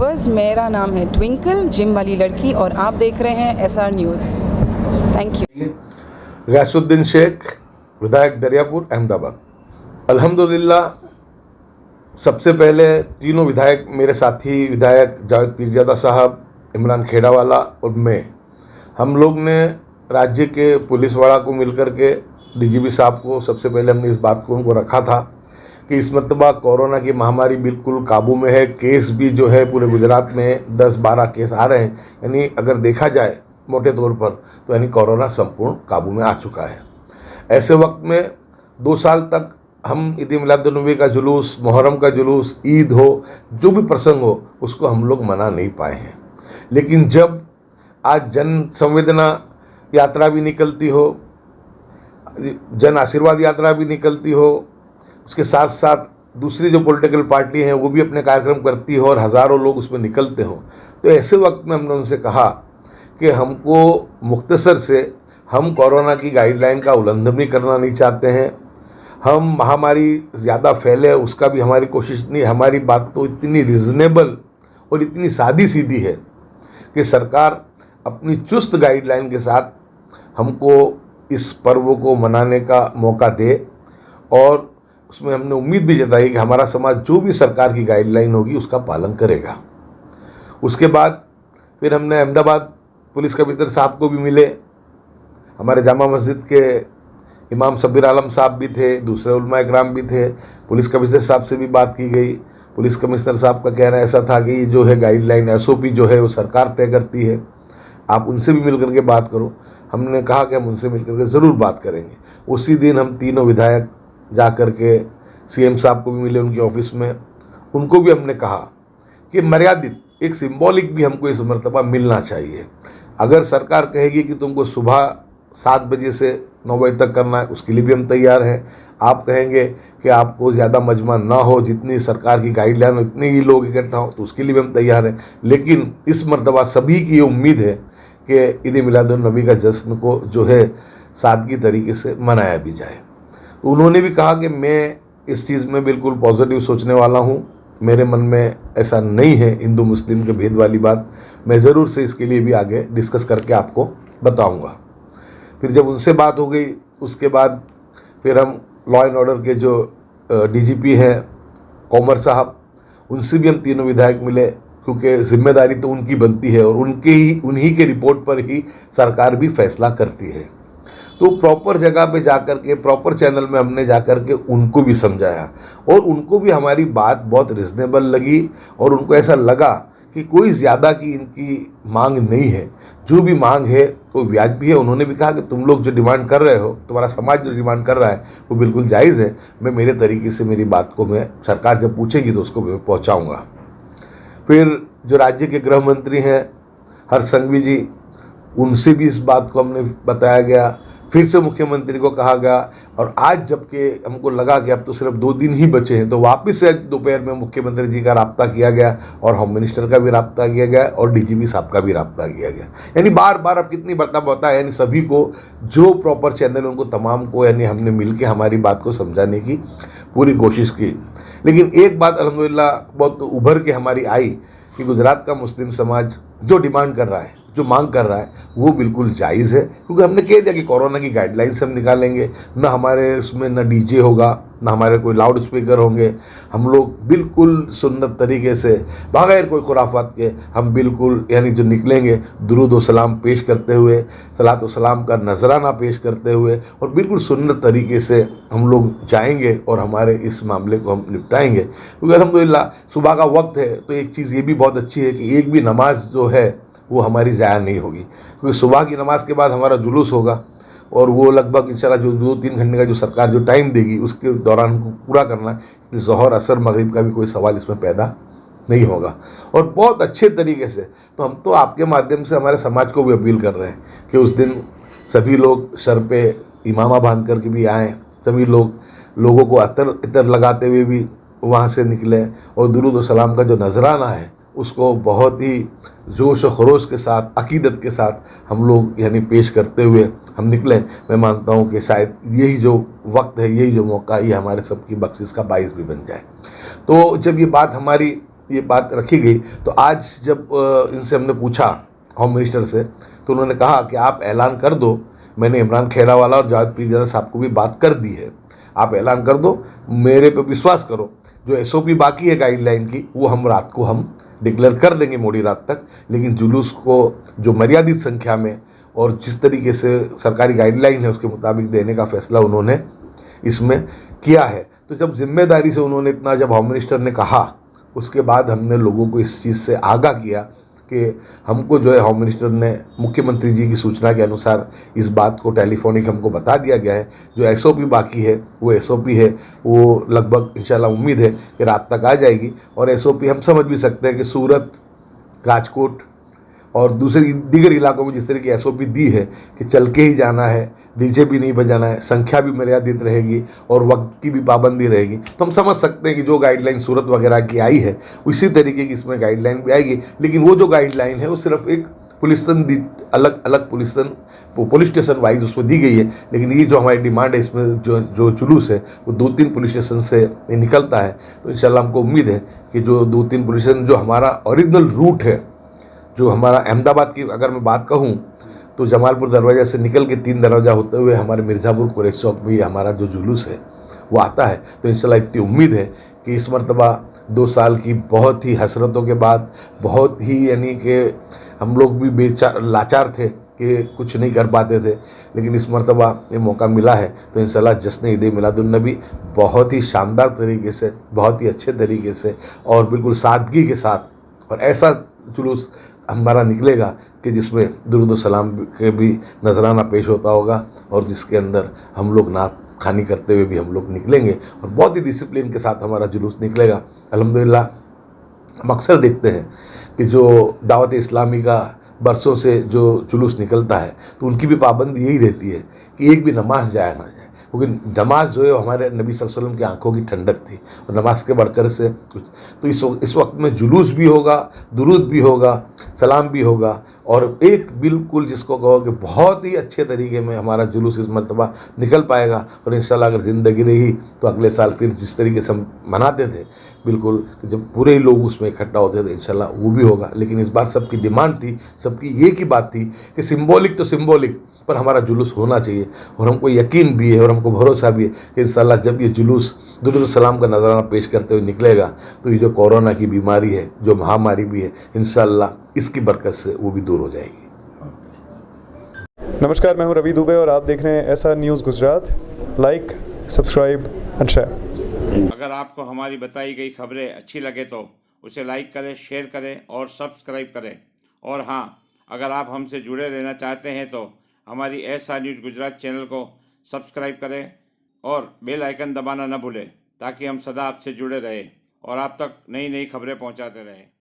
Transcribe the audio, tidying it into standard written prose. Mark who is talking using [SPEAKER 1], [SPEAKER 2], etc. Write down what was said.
[SPEAKER 1] Viewers, मेरा नाम है ट्विंकल, जिम वाली लड़की, और आप देख रहे हैं SR news. Thank you.
[SPEAKER 2] Ghiasuddin Shaikh, विधायक दरियापुर, अहमदाबाद। अल्हम्दुलिल्लाह, सबसे पहले तीनों विधायक, मेरे साथी विधायक जावेद पीरजादा साहब, इमरान खेड़ावाला और मैं, हम लोग ने राज्य के पुलिस वाला को मिलकर के DGP साहब को सबसे पहले हमने इस बात को उनको रखा था कि इस मरतबा कोरोना की महामारी बिल्कुल काबू में है। केस भी जो है पूरे गुजरात में 10-12 केस आ रहे हैं, यानी अगर देखा जाए मोटे तौर पर तो यानी कोरोना संपूर्ण काबू में आ चुका है। ऐसे वक्त में 2 साल तक हम ईद मिलादुन्नबी का जुलूस, मुहर्रम का जुलूस, ईद हो, जो भी प्रसंग हो, उसको हम लोग मना नहीं पाए हैं। लेकिन जब आज जन संवेदना यात्रा भी निकलती हो, जन आशीर्वाद यात्रा भी निकलती हो, उसके साथ साथ दूसरी जो पॉलिटिकल पार्टी हैं वो भी अपने कार्यक्रम करती हो और हज़ारों लोग उसमें निकलते हो, तो ऐसे वक्त में हमने उनसे कहा कि हमको मुख्तसर से हम कोरोना की गाइडलाइन का उल्लंघन भी करना नहीं चाहते हैं। हम महामारी ज़्यादा फैले उसका भी हमारी कोशिश नहीं। हमारी बात तो इतनी रिजनेबल और इतनी सादी सीधी है कि सरकार अपनी चुस्त गाइडलाइन के साथ हमको इस पर्व को मनाने का मौका दे, और उसमें हमने उम्मीद भी जताई कि हमारा समाज जो भी सरकार की गाइडलाइन होगी उसका पालन करेगा। उसके बाद फिर हमने अहमदाबाद पुलिस कमिश्नर साहब को भी मिले, हमारे जामा मस्जिद के इमाम शब्बीर आलम साहब भी थे, दूसरे उलमा इकराम भी थे। पुलिस कमिश्नर साहब से भी बात की गई। पुलिस कमिश्नर साहब का कहना ऐसा था कि ये जो है गाइडलाइन SOP जो है वो सरकार तय करती है, आप उनसे भी मिल करके बात करो। हमने कहा कि हम उनसे मिल करके ज़रूर बात करेंगे। उसी दिन हम तीनों विधायक जा कर के CM साहब को भी मिले उनके ऑफिस में। उनको भी हमने कहा कि मर्यादित एक सिंबॉलिक भी हमको इस मरतबा मिलना चाहिए। अगर सरकार कहेगी कि तुमको सुबह 7 बजे से 9 बजे तक करना है, उसके लिए भी हम तैयार हैं। आप कहेंगे कि आपको ज़्यादा मजमा ना हो, जितनी सरकार की गाइडलाइन हो इतने ही लोग इकट्ठा हो, तो उसके लिए भी हम तैयार हैं। लेकिन इस मरतबा सभी की ये उम्मीद है कि ईद मिलादुन्नबी का जश्न को जो है सादगी तरीके से मनाया भी जाए। तो उन्होंने भी कहा कि मैं इस चीज़ में बिल्कुल पॉजिटिव सोचने वाला हूँ, मेरे मन में ऐसा नहीं है हिंदू मुस्लिम के भेद वाली बात। मैं ज़रूर से इसके लिए भी आगे डिस्कस करके आपको बताऊँगा। फिर जब उनसे बात हो गई, उसके बाद फिर हम लॉ एंड ऑर्डर के जो DGP हैं कॉमर साहब, उनसे भी हम तीनों विधायक मिले, क्योंकि जिम्मेदारी तो उनकी बनती है और उन्हीं के रिपोर्ट पर ही सरकार भी फैसला करती है। तो प्रॉपर जगह पे जाकर के, प्रॉपर चैनल में हमने जाकर के उनको भी समझाया, और उनको भी हमारी बात बहुत रिजनेबल लगी, और उनको ऐसा लगा कि कोई ज़्यादा की इनकी मांग नहीं है, जो भी मांग है वो वाजिबी है। उन्होंने भी कहा कि तुम लोग जो डिमांड कर रहे हो, तुम्हारा समाज जो डिमांड कर रहा है वो बिल्कुल जायज़ है। मैं मेरे तरीके से मेरी बात को मैं सरकार जब पूछेगी तो उसको मैं पहुँचाऊँगा। फिर जो राज्य के गृह मंत्री हैं हर्ष संघवी जी, उनसे भी इस बात को हमने बताया गया। फिर से मुख्यमंत्री को कहा गया, और आज जबकि हमको लगा कि अब तो सिर्फ 2 दिन ही बचे हैं, तो वापस से दोपहर में मुख्यमंत्री जी का रब्ता किया गया, और होम मिनिस्टर का भी रब्ता किया गया, और DGP साहब का भी रब्ता किया गया। यानी बार बार अब कितनी बर्ताव होता है, यानी सभी को जो प्रॉपर चैनल उनको तमाम को, यानी हमने मिल के हमारी बात को समझाने की पूरी कोशिश की। लेकिन एक बात अल्हम्दुलिल्लाह बहुत उभर के हमारी आई कि गुजरात का मुस्लिम समाज जो डिमांड कर रहा है, जो मांग कर रहा है, वो बिल्कुल जायज़ है। क्योंकि हमने कह दिया कि कोरोना की गाइडलाइन से हम निकालेंगे, ना हमारे उसमें ना DJ होगा, ना हमारे कोई लाउड स्पीकर होंगे। हम लोग बिल्कुल सुन्नत तरीके से, बगैर कोई खुराफात के, हम बिल्कुल यानी जो निकलेंगे दुरूद व सलाम पेश करते हुए, सलात व सलाम का नजराना पेश करते हुए, और बिल्कुल सुन्नत तरीके से हम लोग जाएंगे और हमारे इस मामले को हम निपटाएंगे। क्योंकि अल्हम्दुलिल्लाह सुबह का वक्त है, तो एक चीज़ ये भी बहुत अच्छी है कि एक भी नमाज जो है वो हमारी ज़ाया नहीं होगी। क्योंकि सुबह की नमाज के बाद हमारा जुलूस होगा, और वो लगभग इंशाल्लाह जो 2-3 घंटे का जो सरकार जो टाइम देगी उसके दौरान हमको पूरा करना है। इसलिए ज़ोहर, असर, मगरिब का भी कोई सवाल इसमें पैदा नहीं होगा, और बहुत अच्छे तरीके से। तो हम तो आपके माध्यम से हमारे समाज को भी अपील कर रहे हैं कि उस दिन सभी लोग सर पे इमामा बांध कर के भी आएँ, सभी लोगों को अतर इतर लगाते हुए भी वहाँ से निकलें, और दुरूद व सलाम का जो नजराना है उसको बहुत ही जोश व खरोश के साथ, अकीदत के साथ हम लोग यानी पेश करते हुए हम निकलें। मैं मानता हूँ कि शायद यही जो वक्त है, यही जो मौका, ये हमारे सबकी बख्शिश का बाइस भी बन जाए। तो जब ये बात हमारी ये बात रखी गई तो आज जब इनसे हमने पूछा होम मिनिस्टर से तो उन्होंने कहा कि आप ऐलान कर दो, मैंने इमरान खेड़ावाला और जावेद पीरजादा साहब को भी बात कर दी है, आप ऐलान कर दो, मेरे पे विश्वास करो, जो एसओपी बाकी है गाइडलाइन की वो हम रात को हम डिक्लेयर कर देंगे मोड़ी रात तक, लेकिन जुलूस को जो मर्यादित संख्या में और जिस तरीके से सरकारी गाइडलाइन है उसके मुताबिक देने का फैसला उन्होंने इसमें किया है। तो जब जिम्मेदारी से उन्होंने इतना, जब होम मिनिस्टर ने कहा, उसके बाद हमने लोगों को इस चीज़ से आगाह किया कि हमको जो है होम मिनिस्टर ने मुख्यमंत्री जी की सूचना के अनुसार इस बात को टेलीफोनिक हमको बता दिया गया है। जो एसओपी बाकी है वो एसओपी है, वो लगभग इंशाल्लाह उम्मीद है कि रात तक आ जाएगी। और एसओपी हम समझ भी सकते हैं कि सूरत, राजकोट और दूसरे दीगर इलाकों में जिस तरह की एसओपी दी है कि चल के ही जाना है, डीजे भी नहीं बजाना है, संख्या भी मर्यादित रहेगी और वक्त की भी पाबंदी रहेगी, तो हम समझ सकते हैं कि जो गाइडलाइन सूरत वगैरह की आई है उसी तरीके की इसमें गाइडलाइन भी आएगी। लेकिन वो जो गाइडलाइन है वो सिर्फ एक पुलिस अलग अलग पुलिस स्टेशन वाइज उसमें दी गई है। लेकिन ये जो हमारी डिमांड है इसमें जो जुलूस है वो 2-3 पुलिस स्टेशन से निकलता है। तो इंशाल्लाह हमको उम्मीद है कि जो 2-3 पुलिस स्टेशन, जो हमारा ओरिजिनल रूट है, जो हमारा अहमदाबाद की अगर मैं बात कहूँ तो जमालपुर दरवाज़ा से निकल के 3 दरवाज़ा होते हुए हमारे मिर्ज़ापुर कुरैश चौक में हमारा जो जुलूस है वो आता है। तो इंशाल्लाह इतनी उम्मीद है कि इस मरतबा 2 साल की बहुत ही हसरतों के बाद, बहुत ही यानी कि हम लोग भी लाचार थे कि कुछ नहीं कर पाते थे, लेकिन इस मरतबा ये मौका मिला है। तो इंशाल्लाह जश्न ईद मिलादुन्नबी बहुत ही शानदार तरीके से, बहुत ही अच्छे तरीके से और बिल्कुल सादगी के साथ और ऐसा जुलूस हमारा निकलेगा कि जिसमें दुरूद सलाम के भी नजराना पेश होता होगा और जिसके अंदर हम लोग नात खानी करते हुए भी हम लोग निकलेंगे और बहुत ही डिसिप्लिन के साथ हमारा जुलूस निकलेगा। अल्हम्दुलिल्लाह हम अक्सर देखते हैं कि जो दावत इस्लामी का बरसों से जो जुलूस निकलता है तो उनकी भी पाबंदी यही रहती है कि एक भी नमाज जाया ना जाए, क्योंकि नमाज जो है हमारे नबी सल्लल्लाहु अलैहि वसल्लम की आंखों की ठंडक थी और नमाज के बढ़कर से कुछ। तो इस वक्त में जुलूस भी होगा, दुरूद भी होगा, सलाम भी होगा और एक बिल्कुल जिसको कहो कि बहुत ही अच्छे तरीके में हमारा जुलूस इस मरतबा निकल पाएगा। और इंशाल्लाह अगर ज़िंदगी रही तो अगले साल फिर जिस तरीके से हम मनाते थे बिल्कुल जब पूरे ही लोग उसमें इकट्ठा होते थे, इंशाल्लाह वो भी होगा। लेकिन इस बार सबकी डिमांड थी, सबकी एक ही बात थी कि सिंबॉलिक तो सिंबॉलिक पर हमारा जुलूस होना चाहिए। और हमको यकीन भी है और हमको भरोसा भी है कि इंशाल्लाह जब ये जुलूस दुरूद सलाम का नजराना पेश करते हुए निकलेगा तो ये जो कोरोना की बीमारी है, जो महामारी भी है, इंशाल्लाह इसकी बरकत से वो भी दूर हो जाएगी।
[SPEAKER 3] नमस्कार, मैं हूं रवि दुबे और आप देख रहे हैं ऐसा news Gujarat. Like, subscribe and share.
[SPEAKER 4] अगर आपको हमारी बताई गई खबरें अच्छी लगे तो उसे लाइक करें, शेयर करें और सब्सक्राइब करें। और हाँ, अगर आप हमसे जुड़े रहना चाहते हैं तो हमारी ऐसा न्यूज़ गुजरात चैनल को सब्सक्राइब करें और बेल आइकन दबाना न भूलें ताकि हम सदा आपसे जुड़े रहें और आप तक नई नई खबरें पहुंचाते रहें।